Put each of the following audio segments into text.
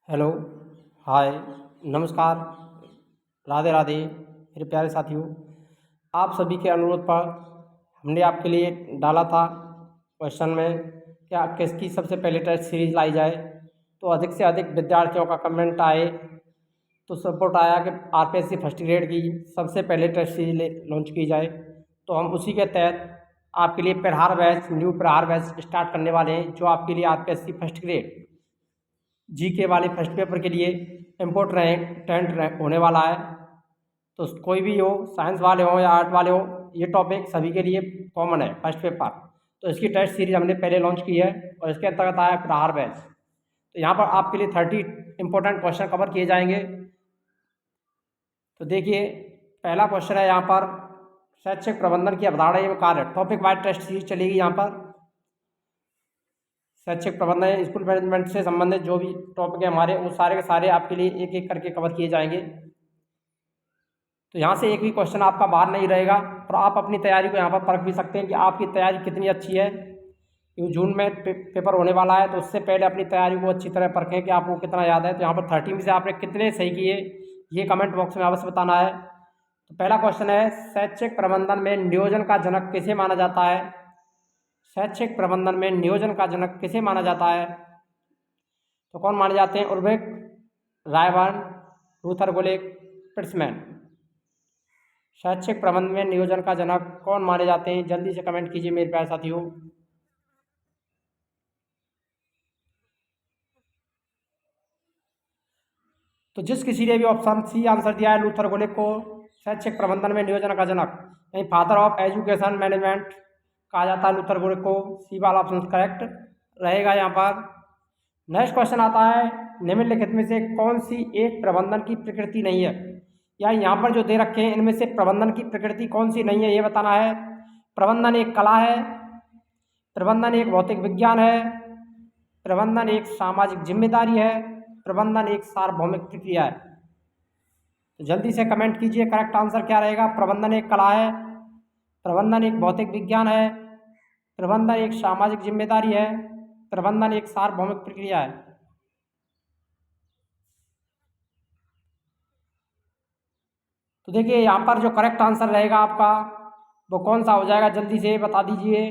Hello, हाय, नमस्कार, राधे राधे मेरे प्यारे साथियों। आप सभी के अनुरोध पर हमने आपके लिए डाला था क्वेश्चन में कि आप किसकी सबसे पहले टेस्ट सीरीज लाई जाए। तो अधिक से अधिक विद्यार्थियों का कमेंट आए तो सपोर्ट आया कि आरपीएससी फर्स्ट ग्रेड की सबसे पहले टेस्ट सीरीज लॉन्च की जाए। तो हम उसी के तहत आपके लिए प्रहार बैच, न्यू प्रहार बैच स्टार्ट करने वाले हैं, जो आपके लिए आरपीएससी फर्स्ट ग्रेड जीके वाले फर्स्ट पेपर के लिए इम्पोर्ट रैंक 10 रैंक होने वाला है। तो कोई भी हो, साइंस वाले हो या आर्ट वाले हो, ये टॉपिक सभी के लिए कॉमन है फर्स्ट पेपर। तो इसकी टेस्ट सीरीज हमने पहले लॉन्च की है और इसके अंतर्गत आया प्रहार बैच। तो यहाँ पर आपके लिए 30 इंपॉर्टेंट क्वेश्चन कवर किए जाएंगे। तो देखिए, पहला क्वेश्चन है यहाँ पर शैक्षिक प्रबंधन की अवधारणा एवं कार्य। टॉपिक वाइज टेस्ट सीरीज चलेगी यहाँ पर। शैक्षिक प्रबंधन स्कूल मैनेजमेंट से संबंधित जो भी टॉपिक है हमारे, वो सारे के सारे आपके लिए एक एक करके कवर किए जाएंगे। तो यहाँ से एक भी क्वेश्चन आपका बाहर नहीं रहेगा और आप अपनी तैयारी को यहाँ पर परख भी सकते हैं कि आपकी तैयारी कितनी अच्छी है। क्योंकि जून में पेपर होने वाला है, तो उससे पहले अपनी तैयारी को अच्छी तरह परखें कि आपको कितना याद है। तो यहाँ पर 30 में से आपने कितने सही किए, ये कमेंट बॉक्स में अवश्य बताना है। तो पहला क्वेश्चन है, शैक्षिक प्रबंधन में नियोजन का जनक किसे माना जाता है? शैक्षिक प्रबंधन में नियोजन का जनक किसे माना जाता है? तो कौन माने जाते हैं? उर्बिक, रायबर्न, लूथर गुलिक, प्रिट्समैन। शैक्षिक प्रबंधन में नियोजन का जनक कौन माने जाते हैं? जल्दी से कमेंट कीजिए मेरे प्यारे साथियों। तो जिस किसी ने भी ऑप्शन सी आंसर दिया है लूथर गुलिक को शैक्षिक प्रबंधन में नियोजन का जनक, यानी फादर ऑफ एजुकेशन मैनेजमेंट कहा जाता है लूथर गुलिक को। सी वाला ऑप्शन करेक्ट रहेगा यहाँ पर। नेक्स्ट क्वेश्चन आता है, निम्नलिखित में से कौन सी एक प्रबंधन की प्रकृति नहीं है? या यहाँ पर जो दे रखे हैं इनमें से प्रबंधन की प्रकृति कौन सी नहीं है, ये बताना है। प्रबंधन एक कला है, प्रबंधन एक भौतिक विज्ञान है, प्रबंधन एक सामाजिक जिम्मेदारी है, प्रबंधन एक सार्वभौमिक प्रक्रिया है। तो जल्दी से कमेंट कीजिए करेक्ट आंसर क्या रहेगा। प्रबंधन एक कला है, प्रबंधन एक भौतिक विज्ञान है, प्रबंधन एक सामाजिक जिम्मेदारी है, प्रबंधन एक सार्वभौमिक प्रक्रिया है। तो देखिए, यहाँ पर जो करेक्ट आंसर रहेगा आपका वो कौन सा हो जाएगा, जल्दी से बता दीजिए।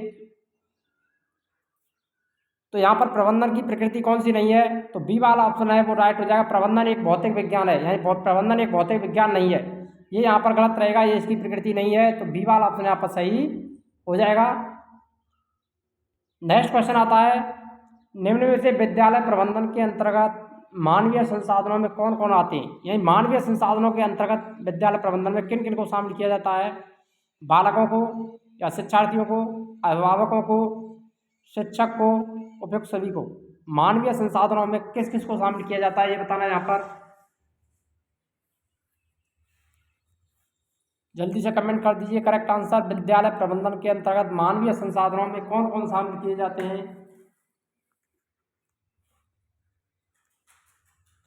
तो यहाँ पर प्रबंधन की प्रकृति कौन सी नहीं है, तो बी वाला ऑप्शन है वो राइट हो जाएगा। प्रबंधन एक भौतिक विज्ञान है, यानी प्रबंधन एक भौतिक विज्ञान नहीं है, ये यहाँ पर गलत रहेगा, ये इसकी प्रकृति नहीं है। तो बी वाला ऑप्शन यहाँ पर सही हो जाएगा। नेक्स्ट क्वेश्चन आता है, निम्न में से विद्यालय प्रबंधन के अंतर्गत मानवीय संसाधनों में कौन कौन आते हैं? यानी मानवीय संसाधनों के अंतर्गत विद्यालय प्रबंधन में किन किन को शामिल किया जाता है? बालकों को या शिक्षार्थियों को, अभिभावकों को, शिक्षक को, उपयुक्त सभी को। मानवीय संसाधनों में किस किस को शामिल किया जाता है, ये बताना है यहाँ पर। जल्दी से कमेंट कर दीजिए करेक्ट आंसर। विद्यालय प्रबंधन के अंतर्गत मानवीय संसाधनों में कौन कौन शामिल किए जाते हैं?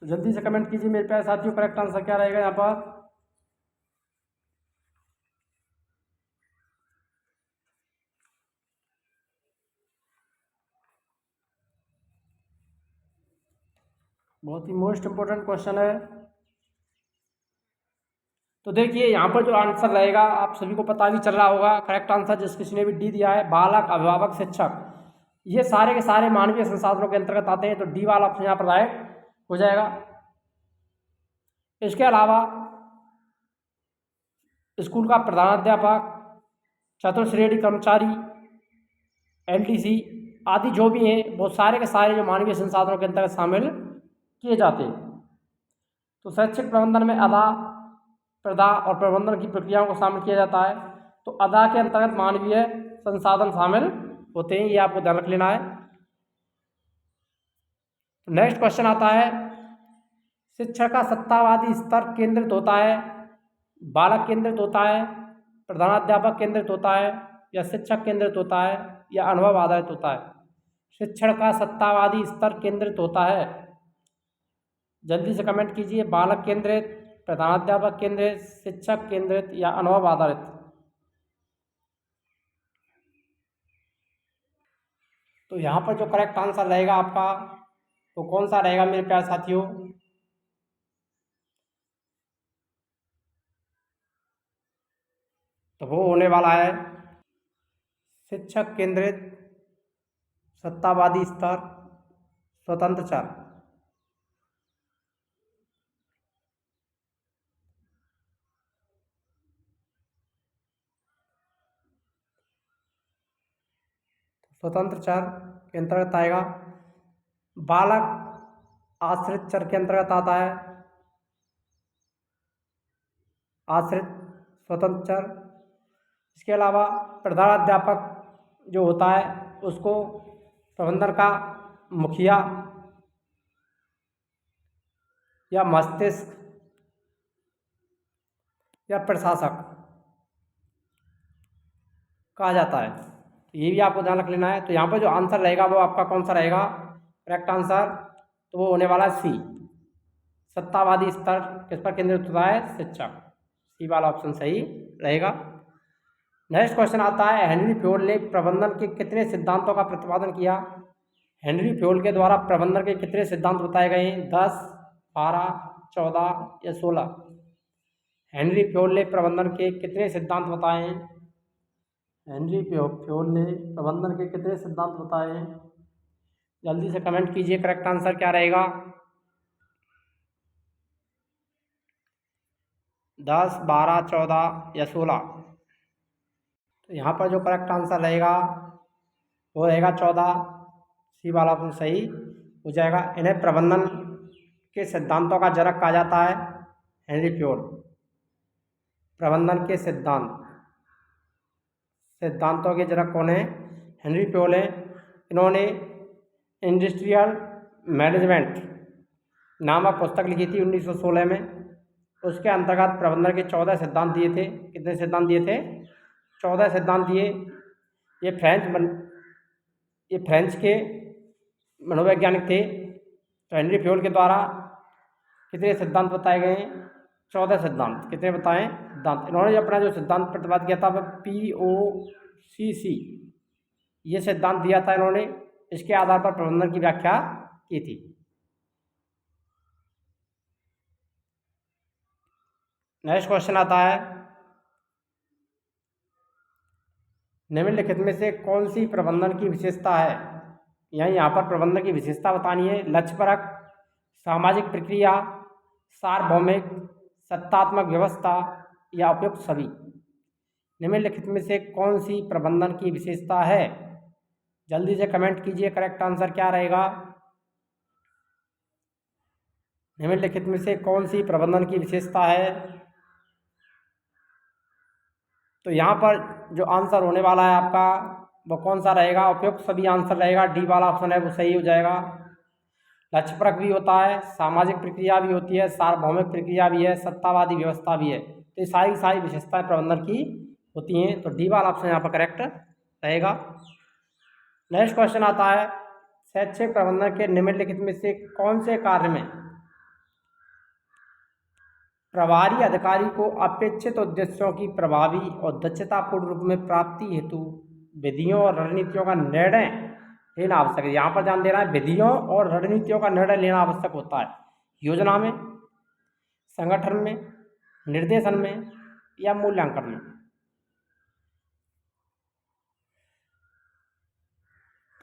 तो जल्दी से कमेंट कीजिए मेरे प्यारे साथियों, करेक्ट आंसर क्या रहेगा यहाँ पर। बहुत ही मोस्ट इंपोर्टेंट क्वेश्चन है। तो देखिए, यहाँ पर जो आंसर रहेगा आप सभी को पता भी चल रहा होगा। करेक्ट आंसर जिस किसी ने भी डी दिया है, बालक, अभिभावक, शिक्षक, ये सारे के सारे मानवीय संसाधनों के अंतर्गत आते हैं। तो डी वाला ऑप्शन यहाँ पर राइट हो जाएगा। इसके अलावा स्कूल का प्रधानाध्यापक, चतुर्श्रेणी कर्मचारी, एलडीसी आदि जो भी हैं, वो सारे के सारे जो मानवीय संसाधनों के अंतर्गत शामिल किए जाते हैं। तो शैक्षिक प्रबंधन में अदा, प्रदा और प्रबंधन की प्रक्रियाओं को शामिल किया जाता है। तो अदा के अंतर्गत मानवीय संसाधन शामिल होते हैं, ये आपको ध्यान रख लेना है। नेक्स्ट क्वेश्चन आता है, शिक्षा का सत्तावादी स्तर केंद्रित होता है, बालक केंद्रित होता है, प्रधानाध्यापक केंद्रित होता है, या शिक्षक केंद्रित होता है, या अनुभव आधारित होता है? शिक्षण का सत्तावादी स्तर केंद्रित होता है। जल्दी से कमेंट कीजिए, बालक केंद्रित, प्रधानाध्यापक केंद्रित, शिक्षक केंद्रित, या अनुभव आधारित। तो यहाँ पर जो करेक्ट आंसर रहेगा आपका वो कौन सा रहेगा मेरे प्यारे साथियों? तो वो होने वाला है शिक्षक केंद्रित, सत्तावादी स्तर, स्वतंत्र चर। स्वतंत्र चर के अंतर्गत आएगा। बालक आश्रित चर के अंतर्गत आता है, आश्रित स्वतंत्र चर। इसके अलावा प्रधानाध्यापक जो होता है उसको प्रबंधन का मुखिया या मस्तिष्क या प्रशासक कहा जाता है। ये भी आपको ध्यान रख लेना है। तो यहाँ पर जो आंसर रहेगा वो आपका कौन सा रहेगा, करेक्ट आंसर, तो वो होने वाला सी, सत्तावादी स्तर किस पर केंद्रित होता है, शिक्षक। सी वाला ऑप्शन सही रहेगा। नेक्स्ट क्वेश्चन आता है, हेनरी फ्योल ने प्रबंधन के कितने सिद्धांतों का प्रतिपादन किया। हेनरी फ्योल के द्वारा प्रबंधन के कितने सिद्धांत बताए गए हैं, 10, 12, 14 या 16। हेनरी फ्योल ने प्रबंधन के कितने सिद्धांत बताए हैं। हेनरी फ्योल ने प्रबंधन के कितने सिद्धांत बताए हैं, जल्दी से कमेंट कीजिए, करेक्ट आंसर क्या रहेगा। 10, 12, 14 या 16। तो यहाँ पर जो करेक्ट आंसर रहेगा वो रहेगा 14। सी वाला ऑप्शन सही हो जाएगा। इन्हें प्रबंधन के सिद्धांतों का जनक कहा जाता है, हेनरी फ्योल। प्रबंधन के सिद्धांतों के जनक कौन है, हेनरी फ्योल है। इन्होंने इंडस्ट्रियल मैनेजमेंट नामक पुस्तक लिखी थी 1916 में। उसके अंतर्गत प्रबंधन के 14 सिद्धांत दिए थे। कितने सिद्धांत दिए थे, 14 सिद्धांत दिए। ये फ्रेंच के मनोवैज्ञानिक थे। तो हेनरी फ्योल के द्वारा कितने सिद्धांत बताए गए हैं, 14 सिद्धांत। कितने बताएं सिद्धांत। इन्होंने अपना जो सिद्धांत प्रतिपादित किया था वह POCC ये सिद्धांत दिया था इन्होंने। इसके आधार पर प्रबंधन की व्याख्या की थी। नेक्स्ट क्वेश्चन आता है, निम्नलिखित में से कौन सी प्रबंधन की विशेषता है। यहाँ पर प्रबंधन की विशेषता बतानी है। लक्ष्यपरक, सामाजिक प्रक्रिया, सार्वभौमिक, सत्तात्मक व्यवस्था या उपयुक्त सभी। निम्नलिखित में से कौन सी प्रबंधन की विशेषता है, जल्दी से कमेंट कीजिए, करेक्ट आंसर क्या रहेगा। निम्नलिखित में से कौन सी प्रबंधन की विशेषता है। तो यहाँ पर जो आंसर होने वाला है आपका वो कौन सा रहेगा, उपयुक्त सभी आंसर रहेगा। डी वाला ऑप्शन है वो सही हो जाएगा। लक्ष्यपरक भी होता है, सामाजिक प्रक्रिया भी होती है, सार्वभौमिक प्रक्रिया भी है, सत्तावादी व्यवस्था भी है। तो ये सारी विशेषताएं प्रबंधन की होती हैं। तो डी वाला ऑप्शन यहाँ पर करेक्ट रहेगा। नेक्स्ट क्वेश्चन आता है, शैक्षिक प्रबंधन के निम्नलिखित में से कौन से कार्य में प्रभारी अधिकारी को अपेक्षित उद्देश्यों की प्रभावी और दक्षतापूर्ण रूप में प्राप्ति हेतु विधियों और रणनीतियों का निर्णय लेना आवश्यक है। यहाँ पर ध्यान देना है, विधियों और रणनीतियों का निर्णय लेना आवश्यक होता है। योजना में, संगठन में, निर्देशन में या मूल्यांकन में।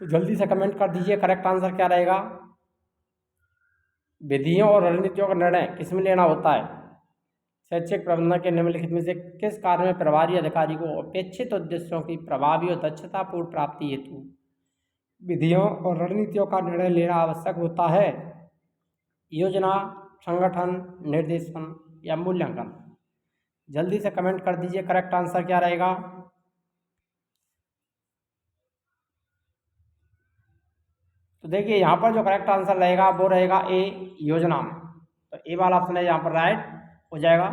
तो जल्दी से कमेंट कर दीजिए, करेक्ट आंसर क्या रहेगा। विधियों और रणनीतियों का निर्णय किस में लेना होता है, शैक्षिक प्रबंधन के निम्नलिखित में से किस कार्य में प्रभारी अधिकारी को अपेक्षित उद्देश्यों की प्रभावी और दक्षतापूर्ण प्राप्ति हेतु विधियों और रणनीतियों का निर्णय लेना आवश्यक होता है। योजना, संगठन, निर्देशन या मूल्यांकन। जल्दी से कमेंट कर दीजिए, करेक्ट आंसर क्या रहेगा। तो देखिए यहाँ पर जो करेक्ट आंसर रहेगा वो रहेगा ए, योजना में। तो ए वाला ऑप्शन है यहाँ पर राइट हो जाएगा।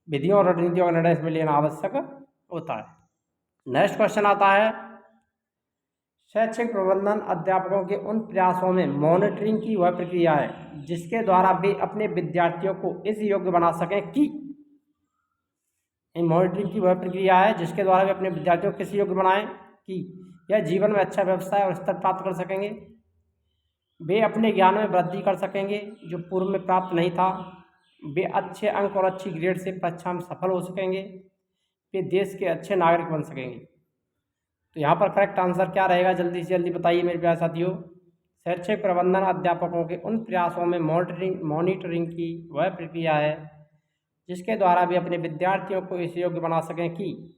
विधियों और रणनीतियों का निर्णय इसमें लेना आवश्यक होता है। नेक्स्ट क्वेश्चन आता है, शैक्षिक प्रबंधन अध्यापकों के उन प्रयासों में मॉनिटरिंग की वह प्रक्रिया है जिसके द्वारा वे अपने विद्यार्थियों को इस योग्य बना सकें कि। मॉनिटरिंग की वह प्रक्रिया है जिसके द्वारा वे अपने विद्यार्थियों को किस योग्य बनाएं कि यह जीवन में अच्छा व्यवसाय और स्तर प्राप्त कर सकेंगे, वे अपने ज्ञान में वृद्धि कर सकेंगे जो पूर्व में प्राप्त नहीं था, वे अच्छे अंक और अच्छी ग्रेड से परीक्षा में सफल हो सकेंगे, वे देश के अच्छे नागरिक बन सकेंगे। तो यहाँ पर करेक्ट आंसर क्या रहेगा, जल्दी से जल्दी बताइए मेरे प्यारे साथियों। शैक्षिक प्रबंधन अध्यापकों के उन प्रयासों में मॉनिटरिंग की वह प्रक्रिया है जिसके द्वारा वे अपने विद्यार्थियों को इस योग्य बना सकें कि।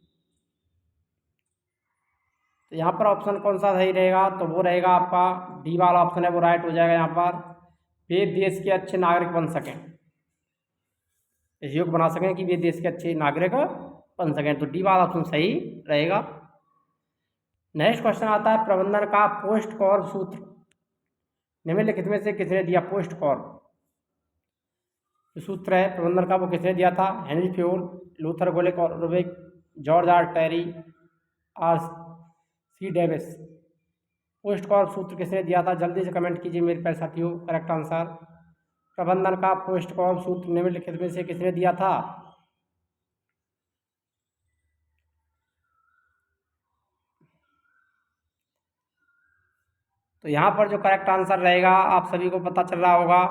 तो यहाँ पर ऑप्शन कौन सा सही रहेगा, तो वो रहेगा आपका डी वाला ऑप्शन है, वो राइट हो जाएगा। यहाँ पर वे देश के अच्छे नागरिक बन सकें, इस योग्य बना सकें कि वे देश के अच्छे नागरिक बन सकें, तो डी वाला ऑप्शन सही रहेगा। नेक्स्ट क्वेश्चन आता है, प्रबंधन का पोस्ट कॉर्प सूत्र निम्नलिखित में से किसने दिया। पोस्ट कॉर्प सूत्र है प्रबंधन का, वो किसने दिया था। हेनरी फ्योल, लूथर गोलेक और Urwick, George R Terry, R C Davis. POSDCORB सूत्र किसने दिया था, जल्दी से कमेंट कीजिए मेरे प्यारे साथियों करेक्ट आंसर। प्रबंधन का पोस्ट कॉर्प सूत्र निम्नलिखित में से किसने दिया था। तो यहाँ पर जो करेक्ट आंसर रहेगा आप सभी को पता चल रहा होगा,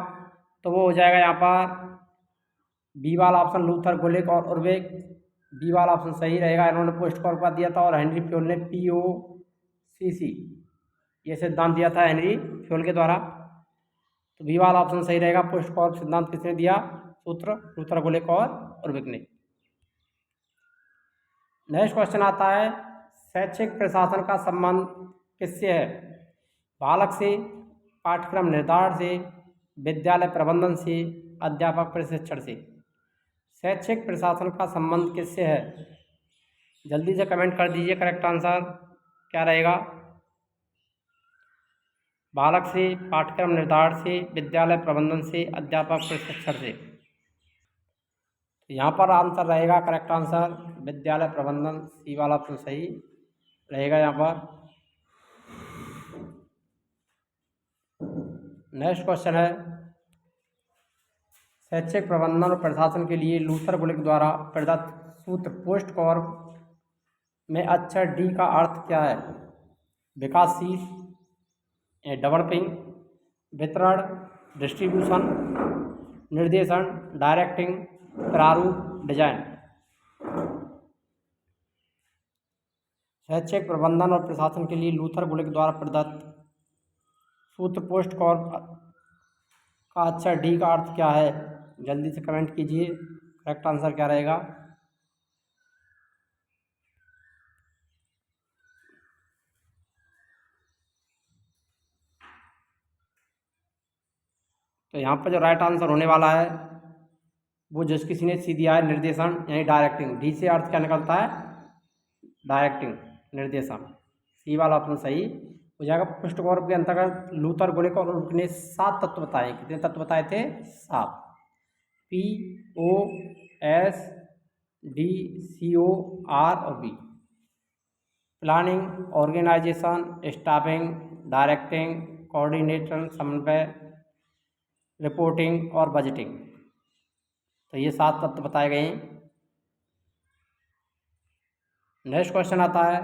तो वो हो जाएगा यहाँ पर बी वाला ऑप्शन, लूथर गोलेक और उर्बिक। बी वाला ऑप्शन सही रहेगा, इन्होंने पोस्ट कॉर्प का दिया था और हेनरी फ्योल ने POCC ये सिद्धांत दिया था हेनरी फ्योल के द्वारा। तो बी वाला ऑप्शन सही रहेगा। पोस्ट कॉर्प सिद्धांत किसने दिया, सूत्र लूथर गोलेक और उर्बिक ने। नेक्स्ट क्वेश्चन आता है, शैक्षिक प्रशासन का संबंध किससे है। बालक से, पाठ्यक्रम निर्धारण से, विद्यालय प्रबंधन से, अध्यापक प्रशिक्षण से। शैक्षिक प्रशासन का संबंध किससे है, जल्दी से कमेंट कर दीजिए करेक्ट आंसर क्या रहेगा। बालक से, पाठ्यक्रम निर्धारण से, विद्यालय प्रबंधन से, अध्यापक प्रशिक्षण से। यहाँ पर आंसर रहेगा करेक्ट आंसर विद्यालय प्रबंधन, सी वाला ऑप्शन सही रहेगा यहाँ पर। नेक्स्ट क्वेश्चन है, शैक्षिक प्रबंधन और प्रशासन के लिए लूथर गोलेक द्वारा प्रदत्त सूत्र पोस्ट कॉर्प में अक्षर डी का अर्थ क्या है। विकासशील, डेवलपिंग, वितरण, डिस्ट्रीब्यूशन, निर्देशन, डायरेक्टिंग, प्रारूप, डिजाइन। शैक्षिक प्रबंधन और प्रशासन के लिए लूथर गोलेक द्वारा प्रदत्त सूत्र पोस्ट कॉर्प का अक्षर डी का अर्थ क्या है, जल्दी से कमेंट कीजिए करेक्ट आंसर क्या रहेगा। तो यहाँ पर जो राइट आंसर होने वाला है वो जिस किसी ने सी दिया है, निर्देशन यानी डायरेक्टिंग। डी से अर्थ क्या निकलता है, डायरेक्टिंग, निर्देशन। सी वाला ऑप्शन सही हो जाएगा। पोस्ट कॉर्प के अंतर्गत लूथर गोलेक और उर्बिक ने 7 तत्व बताए। कितने तत्व बताए थे, 7। POSDCOR और B। Planning, organisation, staffing, directing, coordination, समन्वय, रिपोर्टिंग और बजटिंग। तो ये 7 तत्व बताए गए हैं। नेक्स्ट क्वेश्चन आता है,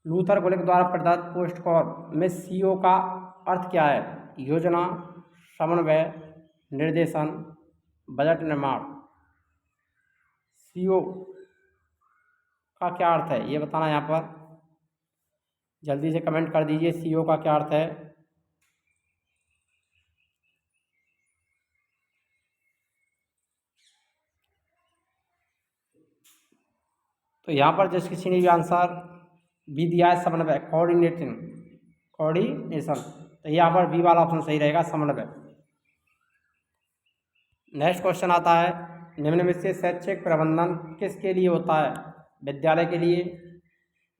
लूथर गोलेक द्वारा प्रदत्त पोस्ट कॉर्प में CO का अर्थ क्या है। योजना, समन्वय, निर्देशन, बजट निर्माण। CO का क्या अर्थ है ये बताना यहाँ पर, जल्दी से कमेंट कर दीजिए CO का क्या अर्थ है। तो यहाँ पर जिस किसी ने भी आंसर बी दिया है, समन्वय, कोऑर्डिनेशन, तो यहाँ पर बी वाला ऑप्शन सही रहेगा, समन्वय। नेक्स्ट क्वेश्चन आता है, निम्न में से शैक्षिक प्रबंधन किसके लिए होता है। विद्यालय के लिए,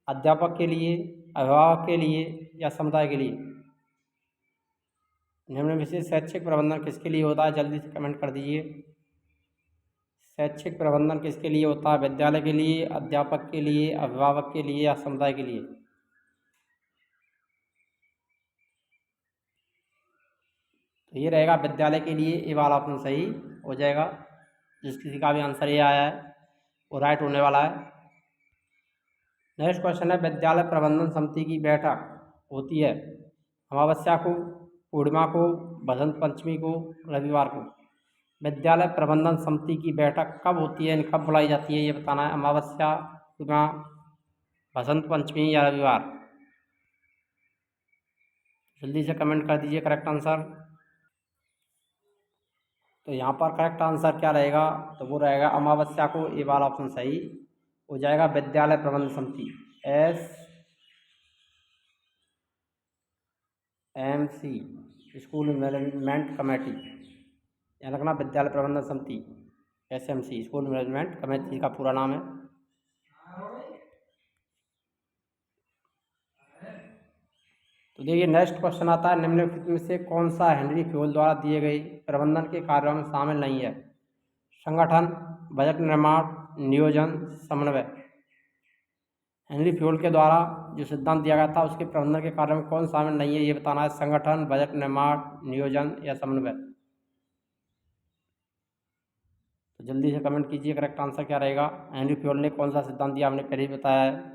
अध्यापक के लिए, अभिभावक के लिए या समुदाय के लिए। निम्न में से शैक्षिक प्रबंधन किसके लिए होता है, जल्दी से कमेंट कर दीजिए। शैक्षिक प्रबंधन किसके लिए होता है, विद्यालय के लिए, अध्यापक के लिए, अभिभावक के लिए या समुदाय के लिए। तो ये रहेगा विद्यालय के लिए, ये वाला ऑप्शन सही हो जाएगा। जिस किसी का भी आंसर ये आया है वो राइट होने वाला है। नेक्स्ट क्वेश्चन है, विद्यालय प्रबंधन समिति की बैठक होती है अमावस्या को, पूर्णिमा को, बसंत पंचमी को, रविवार को। विद्यालय प्रबंधन समिति की बैठक कब होती है, कब बुलाई जाती है, ये बताना है। अमावस्या, पूर्णिमा, बसंत पंचमी या रविवार। जल्दी से कमेंट कर दीजिए करेक्ट आंसर। तो यहाँ पर करेक्ट आंसर क्या रहेगा, तो वो रहेगा अमावस्या को, ये वाला ऑप्शन सही हो जाएगा। विद्यालय प्रबंधन समिति, SMC, स्कूल मैनेजमेंट कमेटी, यहाँ रखना विद्यालय प्रबंधन समिति, SMC, स्कूल मैनेजमेंट कमेटी का पूरा नाम है। तो देखिए नेक्स्ट क्वेश्चन आता है, निम्नलिखित में से कौन सा हेनरी फ्यूल द्वारा दिए गए प्रबंधन के कार्यों में शामिल नहीं है। संगठन, बजट निर्माण, नियोजन, समन्वय। हेनरी फ्यूल के द्वारा जो सिद्धांत दिया गया था उसके प्रबंधन के कार्यों में कौन शामिल नहीं है, ये बताना है। संगठन, बजट निर्माण, नियोजन या समन्वय। तो जल्दी से कमेंट कीजिए करेक्ट आंसर क्या रहेगा। हेनरी फ्यूल ने कौन सा सिद्धांत दिया, हमने पहले ही बताया है।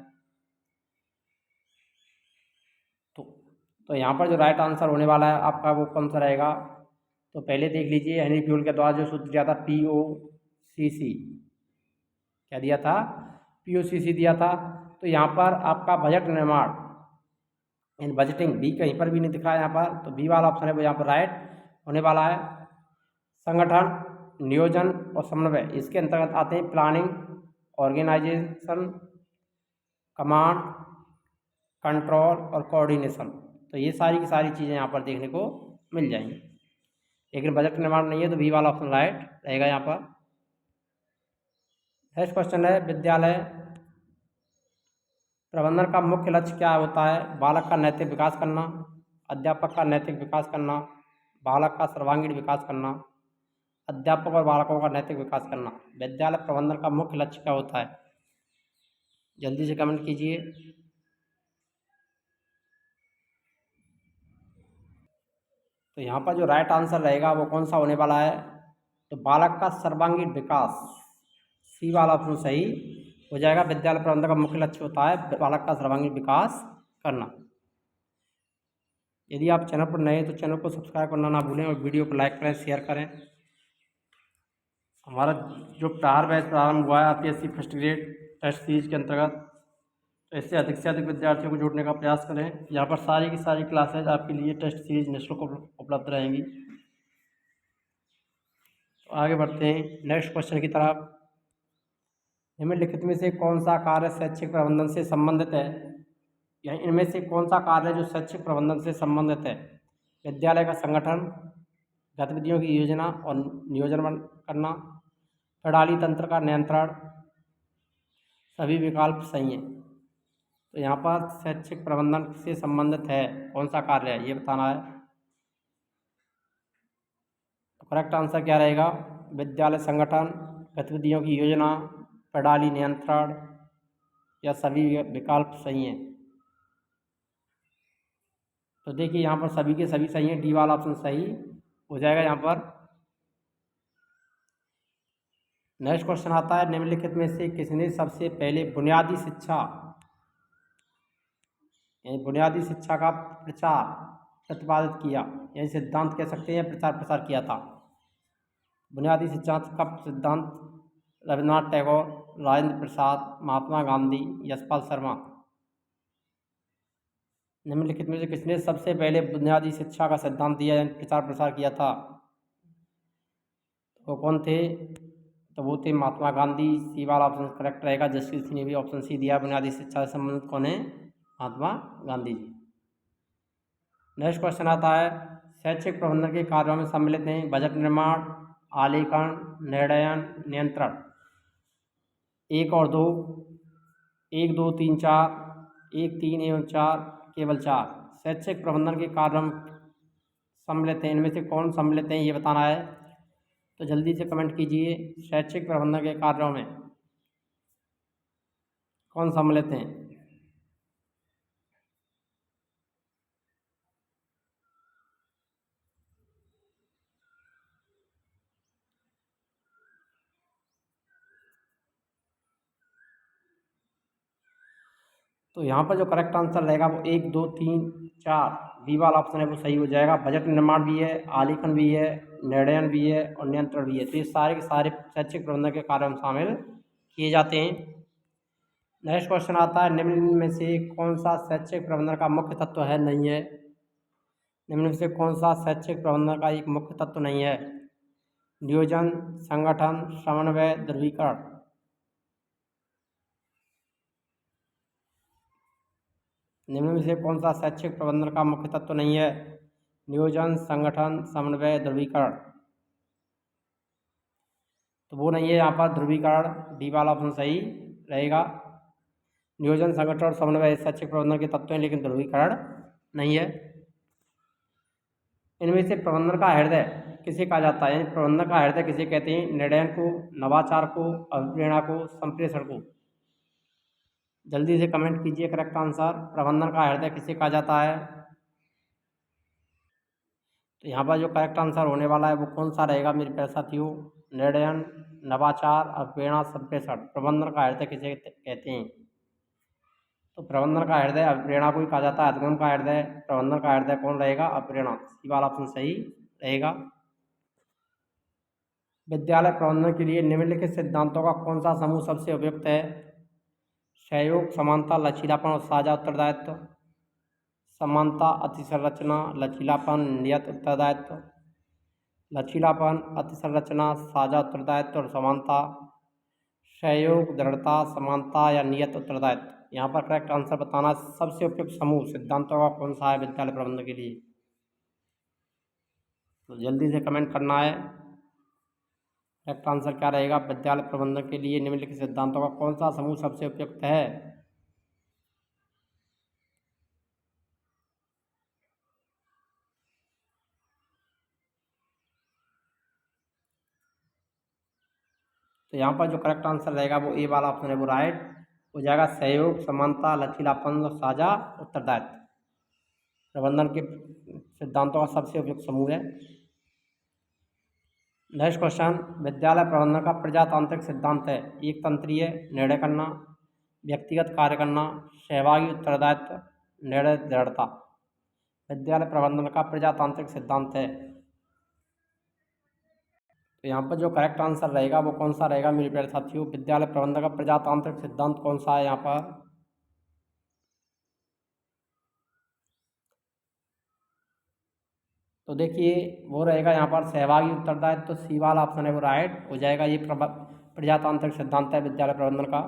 तो यहाँ पर जो राइट आंसर होने वाला है आपका वो कौन सा रहेगा, तो पहले देख लीजिए। हेनरी फ्यूल के द्वारा जो सूत्र दिया था POCC, क्या दिया था, POCC दिया था। तो यहाँ पर आपका बजट निर्माण इन बजटिंग, बी कहीं पर भी नहीं दिख रहा है यहाँ पर, तो बी वाला ऑप्शन है वो यहाँ पर राइट होने वाला है। संगठन, नियोजन और समन्वय, इसके अंतर्गत आते हैं प्लानिंग, ऑर्गेनाइजेशन, कमांड, कंट्रोल और कोऑर्डिनेशन। तो ये सारी की सारी चीज़ें यहाँ पर देखने को मिल जाएंगी, लेकिन बजट निर्माण नहीं है, तो बी वाला ऑप्शन राइट रहेगा यहाँ पर। नेक्स्ट क्वेश्चन है, विद्यालय प्रबंधन का मुख्य लक्ष्य क्या होता है। बालक का नैतिक विकास करना, अध्यापक का नैतिक विकास करना, बालक का सर्वांगीण विकास करना, अध्यापक और बालकों का नैतिक विकास करना। विद्यालय प्रबंधन का मुख्य लक्ष्य क्या होता है, जल्दी से कमेंट कीजिए। तो यहाँ पर जो राइट आंसर रहेगा वो कौन सा होने वाला है, तो बालक का सर्वांगीण विकास, सी वाला ऑप्शन सही हो जाएगा। विद्यालय प्रबंधन का मुख्य लक्ष्य होता है बालक का सर्वांगीण विकास करना। यदि आप चैनल पर नए हैं तो चैनल को सब्सक्राइब करना ना भूलें और वीडियो को लाइक करें, शेयर करें। हमारा जो बैच प्रारंभ हुआ है APSC first grade test series के अंतर्गत, तो इससे अधिक से अधिक विद्यार्थियों को जोड़ने का प्रयास करें। यहाँ पर सारी की सारी क्लासेज आपके लिए टेस्ट सीरीज निःशुल्क उपलब्ध रहेंगी। तो आगे बढ़ते हैं नेक्स्ट क्वेश्चन की तरफ। निम्नलिखित में से कौन सा कार्य शैक्षिक प्रबंधन से संबंधित है, या इनमें से कौन सा कार्य जो शैक्षिक प्रबंधन से संबंधित है। विद्यालय का संगठन, गतिविधियों की योजना और नियोजन करना, प्रणाली तंत्र का नियंत्रण, सभी विकल्प सही हैं। तो यहाँ पर शैक्षिक प्रबंधन से संबंधित है कौन सा कार्य है, ये बताना है। तो करेक्ट आंसर क्या रहेगा, विद्यालय संगठन, गतिविधियों की योजना, प्रणाली नियंत्रण या सभी विकल्प सही हैं। तो देखिए यहाँ पर सभी के सभी सही हैं, डी वाला ऑप्शन सही हो जाएगा यहाँ पर। नेक्स्ट क्वेश्चन आता है, निम्नलिखित में से किसने सबसे पहले बुनियादी शिक्षा, यानी बुनियादी शिक्षा का प्रचार प्रतिपादित किया, यानी सिद्धांत कह सकते हैं, प्रचार प्रसार किया था। बुनियादी शिक्षा का सिद्धांत रविन्द्रनाथ टैगोर, राजेंद्र प्रसाद, महात्मा गांधी, यशपाल शर्मा। निम्नलिखित में से किसने सबसे पहले बुनियादी शिक्षा का सिद्धांत दिया, यानी प्रचार प्रसार किया था, वो कौन थे, तो वो थे महात्मा गांधी। सी वाला ऑप्शन करेक्ट रहेगा। जसवीर सिंह ने भी ऑप्शन सी दिया। बुनियादी शिक्षा से संबंधित कौन है, महात्मा गांधी जी। नेक्स्ट क्वेश्चन आता है, शैक्षिक प्रबंधन के कार्यों में सम्मिलित हैं बजट निर्माण, आलेखन, निर्णयन, नियंत्रण। एक और दो, एक दो तीन चार, एक तीन एवं चार, केवल चार। शैक्षिक प्रबंधन के कार्यों में सम्मिलित हैं, इनमें से कौन सम्मिलित हैं ये बताना है। तो जल्दी से कमेंट कीजिए, शैक्षिक प्रबंधन के कार्यों में कौन सम्मिलित हैं। तो यहाँ पर जो करेक्ट आंसर रहेगा वो 1, 2, 3, 4 बी वाला ऑप्शन है वो सही हो जाएगा। बजट निर्माण भी है, आलेखन भी है, निर्णयन भी है और नियंत्रण भी है। तो ये सारे के सारे शैक्षिक प्रबंधन के कार्य में शामिल किए जाते हैं। नेक्स्ट क्वेश्चन आता है, निम्न में से कौन सा शैक्षिक प्रबंधन का मुख्य तत्व है नहीं है? निम्न में से कौन सा शैक्षिक प्रबंधन का एक मुख्य तत्व नहीं है? नियोजन, संगठन, समन्वय, ध्रुवीकरण। निम्न में से कौन सा शैक्षिक प्रबंधन का मुख्य तत्व नहीं है? नियोजन, संगठन, समन्वय, ध्रुवीकरण। तो वो नहीं है यहाँ पर ध्रुवीकरण, डी वाला ऑप्शन सही रहेगा। नियोजन, संगठन और समन्वय शैक्षिक प्रबंधन के तत्व हैं, लेकिन ध्रुवीकरण नहीं है। इनमें से प्रबंधन का हृदय किसे कहा जाता है? यानी प्रबंधन का हृदय किसे कहते हैं? निर्णय को, नवाचार को, अभिप्रेरणा को, संप्रेषण को। जल्दी से कमेंट कीजिए करेक्ट आंसर। प्रबंधन का हृदय किसे कहा जाता है? तो यहाँ पर जो करेक्ट आंसर होने वाला है वो कौन सा रहेगा मेरे प्यारे साथियों? निर्णयन, नवाचार, अभिप्रेरणा, संप्रेषण। प्रबंधन का हृदय किसे कहते हैं? तो प्रबंधन का हृदय अभिप्रेरणा को ही कहा जाता है। अधिगम का हृदय, प्रबंधन का हृदय कौन रहेगा? अभिप्रेरणा। सी वाला ऑप्शन सही रहेगा। विद्यालय प्रबंधन के लिए निम्नलिखित सिद्धांतों का कौन सा समूह सबसे उपयुक्त है? सहयोग, समानता, लचीलापन और साझा उत्तरदायित्व। समानता, अतिसंरचना, लचीलापन, नियत उत्तरदायित्व। लचीलापन, अतिसंरचना, साझा उत्तरदायित्व और समानता। सहयोग, दृढ़ता, समानता या नियत उत्तरदायित्व। यहाँ पर करेक्ट आंसर बताना, सबसे उपयुक्त समूह सिद्धांतों का कौन सा है विद्यालय प्रबंधन के लिए? तो जल्दी से कमेंट करना है। करेक्ट आंसर क्या रहेगा? विद्यालय प्रबंधन के लिए निम्नलिखित सिद्धांतों का कौन सा समूह सबसे उपयुक्त है? तो यहाँ पर जो करेक्ट आंसर रहेगा वो ए वाला ऑप्शन है वो राइट हो जाएगा। सहयोग, समानता, लचीलापन और साझा उत्तरदायित्व प्रबंधन के सिद्धांतों का सबसे उपयुक्त समूह है। नेक्स्ट क्वेश्चन, विद्यालय प्रबंधन का प्रजातांत्रिक सिद्धांत है? एक तंत्रीय, निर्णय करना, व्यक्तिगत कार्य करना, सहभागी उत्तरदायित्व, निर्णय दृढ़ता। विद्यालय प्रबंधन का प्रजातांत्रिक सिद्धांत है। तो यहाँ पर जो करेक्ट आंसर रहेगा वो कौन सा रहेगा मेरे प्यारे साथियों? विद्यालय प्रबंधन का प्रजातांत्रिक सिद्धांत कौन सा है यहाँ पर? तो देखिए वो रहेगा यहाँ पर सहभागी उत्तरदायित्व। तो सी वाला ऑप्शन है वो राइट हो जाएगा। ये प्रजातांत्रिक सिद्धांत है विद्यालय प्रबंधन का।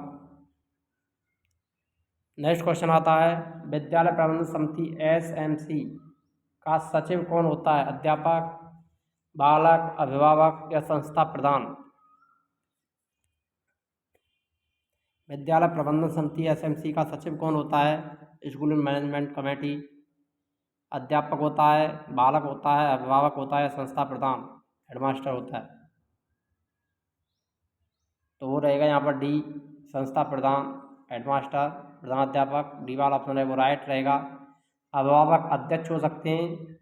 नेक्स्ट क्वेश्चन आता है, विद्यालय प्रबंधन समिति SMC का सचिव कौन होता है? अध्यापक, बालक, अभिभावक या संस्था प्रधान? विद्यालय प्रबंधन समिति SMC का सचिव कौन होता है? School management committee. अध्यापक होता है, बालक होता है, अभिभावक होता है, संस्था प्रधान हेडमास्टर होता है। तो वो रहेगा यहाँ पर डी, संस्था प्रधान हेडमास्टर प्रधानाध्यापक। डी वाला ऑप्शन है वो राइट रहेगा। अभिभावक अध्यक्ष हो सकते हैं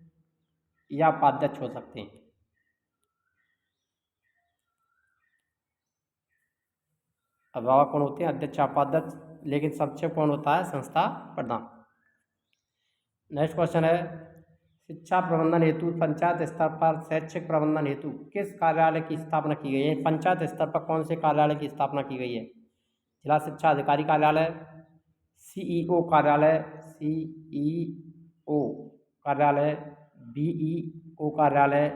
या उपाध्यक्ष हो सकते हैं। अभिभावक कौन होते हैं? अध्यक्ष, उपाध्यक्ष। लेकिन सचिव कौन होता है? संस्था प्रधान। नेक्स्ट क्वेश्चन है, शिक्षा प्रबंधन हेतु पंचायत स्तर पर शैक्षिक प्रबंधन हेतु किस कार्यालय की स्थापना की गई है? पंचायत स्तर पर कौन से कार्यालय की स्थापना की गई है? जिला शिक्षा अधिकारी कार्यालय, CEO कार्यालय, CEO कार्यालय, BEO कार्यालय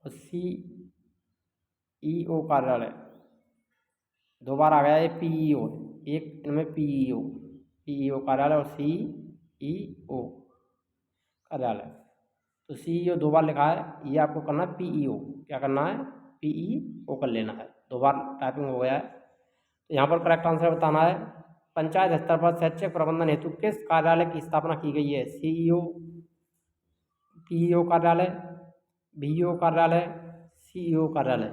और CEO कार्यालय। दो बार आ गया ये PEO, एक इनमें PEO कार्यालय और CEO कार्यालय। तो CEO दो बार लिखा है, ये आपको करना है PEO। क्या करना है? PEO कर लेना है। दो बार टाइपिंग हो गया है। तो यहाँ पर करेक्ट आंसर बताना है, पंचायत स्तर पर शैक्षिक प्रबंधन हेतु किस कार्यालय की स्थापना की गई है? CEO, PEO कार्यालय, BEO कार्यालय, CEO कार्यालय।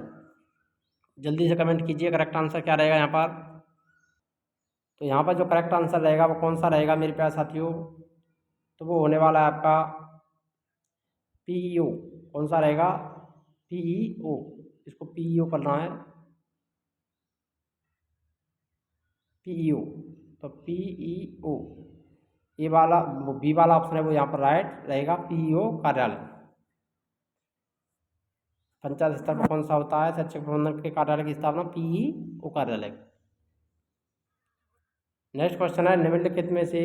जल्दी से कमेंट कीजिए करेक्ट आंसर क्या रहेगा यहाँ पर। तो यहाँ पर जो करेक्ट आंसर रहेगा वो कौन सा रहेगा मेरे प्यारे साथियों? तो वो होने वाला है आपका PEO। कौन सा रहेगा? PEO। इसको PEO करना है, PEO। तो PEO, ए वाला बी वाला ऑप्शन है वो यहाँ पर राइट रहेगा, PEO कार्यालय। पंचायत स्तर पर कौन सा होता है शैक्षिक प्रबंधन के कार्यालय की स्थापना? PEO कार्यालय। नेक्स्ट क्वेश्चन है, निम्नलिखित में से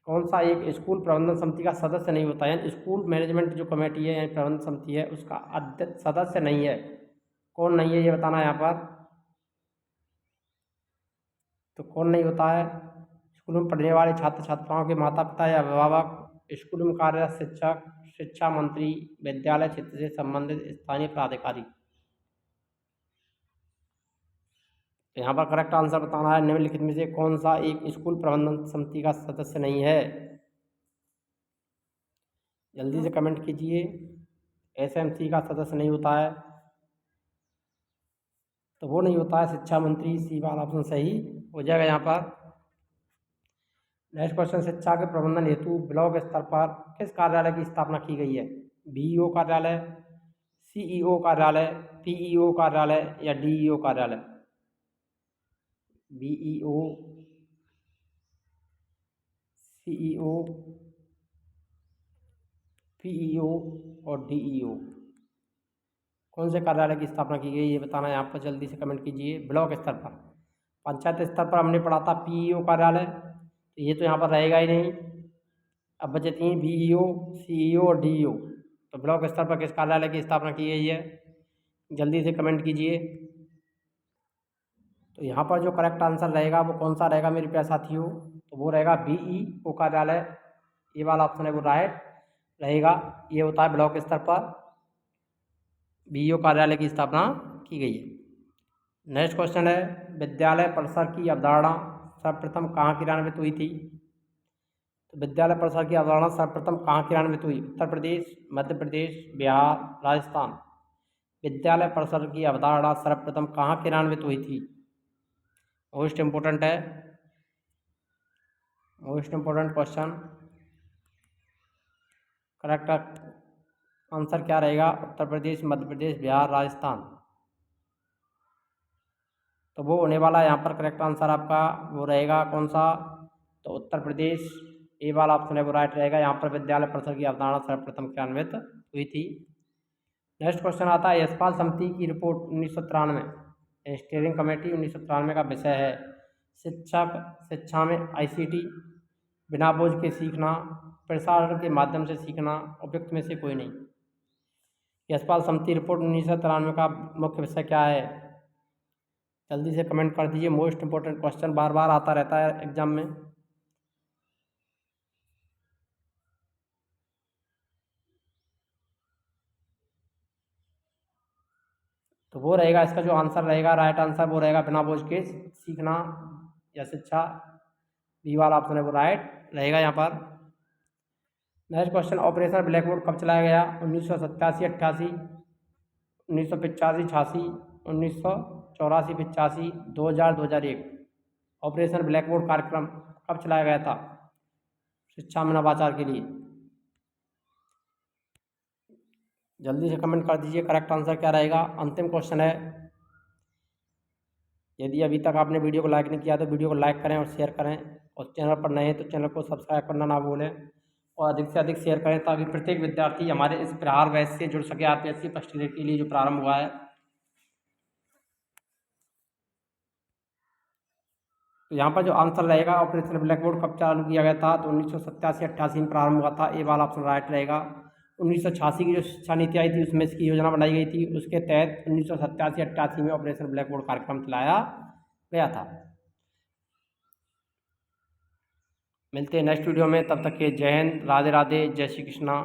कौन सा एक स्कूल प्रबंधन समिति का सदस्य नहीं होता है? यानी स्कूल मैनेजमेंट जो कमेटी है यानी प्रबंधन समिति है उसका अध्यक्ष सदस्य नहीं है। कौन नहीं है ये बताना है यहाँ पर। तो कौन नहीं होता है? स्कूल में पढ़ने वाले छात्र छात्राओं के माता पिता या अभिभावक, स्कूल में कार्यरत शिक्षक, शिक्षा मंत्री, विद्यालय क्षेत्र से संबंधित स्थानीय प्राधिकारी। तो यहाँ पर करेक्ट आंसर बताना है, निम्नलिखित में से कौन सा एक स्कूल प्रबंधन समिति का सदस्य नहीं है? जल्दी से कमेंट कीजिए। SMC का सदस्य नहीं होता है, तो वो नहीं होता है शिक्षा मंत्री। सी वाला ऑप्शन सही हो जाएगा यहाँ पर। नेक्स्ट क्वेश्चन, शिक्षा के प्रबंधन हेतु ब्लॉक स्तर पर किस कार्यालय की स्थापना की गई है? BEO कार्यालय, CEO कार्यालय, PEO कार्यालय या DEO कार्यालय? BEO, CEO, PEO और DEO, कौन से कार्यालय की स्थापना की गई ये बताना है यहाँ पर। जल्दी से कमेंट कीजिए। ब्लॉक स्तर पर, पंचायत स्तर पर हमने पढ़ा था PEO कार्यालय, तो ये तो यहाँ पर रहेगा ही नहीं। अब बचे तीन, BEO, CEO और DEO। तो ब्लॉक स्तर पर किस कार्यालय की स्थापना की गई है? जल्दी से कमेंट कीजिए। तो यहाँ पर जो करेक्ट आंसर रहेगा वो कौन सा रहेगा मेरे प्यारे साथियों? तो वो रहेगा BEO कार्यालय। ये वाला ऑप्शन है वो राइट रहेगा। ये होता है ब्लॉक स्तर पर BEO कार्यालय की स्थापना की गई है। नेक्स्ट क्वेश्चन है, विद्यालय परिसर की अवधारणा सर्वप्रथम कहाँ क्रियान्वित हुई थी? तो विद्यालय परिसर की अवधारणा सर्वप्रथम कहाँ क्रियान्वित हुई? उत्तर प्रदेश, मध्य प्रदेश, बिहार, राजस्थान। विद्यालय परिसर की अवधारणा सर्वप्रथम कहाँ क्रियान्वित हुई थी? मोस्ट इम्पोर्टेंट है, most important question. Correct answer क्या रहेगा? उत्तर प्रदेश, मध्य प्रदेश, बिहार, राजस्थान। तो वो होने वाला यहाँ पर करेक्ट आंसर आपका वो रहेगा कौन सा? तो उत्तर प्रदेश। ए वाला ऑप्शन है वो राइट रहेगा। यहाँ पर विद्यालय परिसर की अवधारणा सर्वप्रथम क्रियान्वित हुई थी। नेक्स्ट क्वेश्चन आता है, यशपाल समिति की रिपोर्ट 1993, स्टीयरिंग कमेटी 1993 का विषय है शिक्षा में ICT, बिना बोझ के सीखना, प्रसारण के माध्यम से सीखना, उपयुक्त में से कोई नहीं। यशपाल समिति रिपोर्ट 1993 का मुख्य विषय क्या है? जल्दी से कमेंट कर दीजिए। मोस्ट इम्पोर्टेंट क्वेश्चन बार बार आता रहता है एग्जाम में। तो वो रहेगा इसका जो आंसर रहेगा, राइट आंसर वो रहेगा बिना बोझ के सीखना या शिक्षा। बी वाला ऑप्शन है वो राइट रहेगा यहाँ पर। Next question, operation black board कब चलाया गया? 1987, 88, 1985, 86, 1984, 85, 2000, 2001। ऑपरेशन ब्लैक बोर्ड कार्यक्रम कब चलाया गया था शिक्षा में नवाचार के लिए? जल्दी से कमेंट कर दीजिए करेक्ट आंसर क्या रहेगा। अंतिम क्वेश्चन है, यदि अभी तक आपने वीडियो को लाइक नहीं किया तो वीडियो को लाइक करें और शेयर करें, और चैनल पर नए हैं तो चैनल को सब्सक्राइब करना ना भूलें, और अधिक से अधिक शेयर करें ताकि प्रत्येक विद्यार्थी हमारे इस प्रहार बैच से जुड़ सके। RPSC फर्स्ट ईयर के लिए जो प्रारंभ हुआ है, तो यहाँ पर जो आंसर रहेगा, ऑपरेशन ब्लैक बोर्ड कब चालू किया गया था? तो 1987, 88 में प्रारंभ हुआ था। ए वाला ऑप्शन राइट रहेगा। 1986 की जो शिक्षा नीति आई थी उसमें इसकी योजना बनाई गई थी, उसके तहत 1987, 88 में ऑपरेशन ब्लैक बोर्ड कार्यक्रम चलाया गया था। मिलते हैं नेक्स्ट वीडियो में, तब तक के जय हिंद, राधे राधे, जय श्री कृष्णा।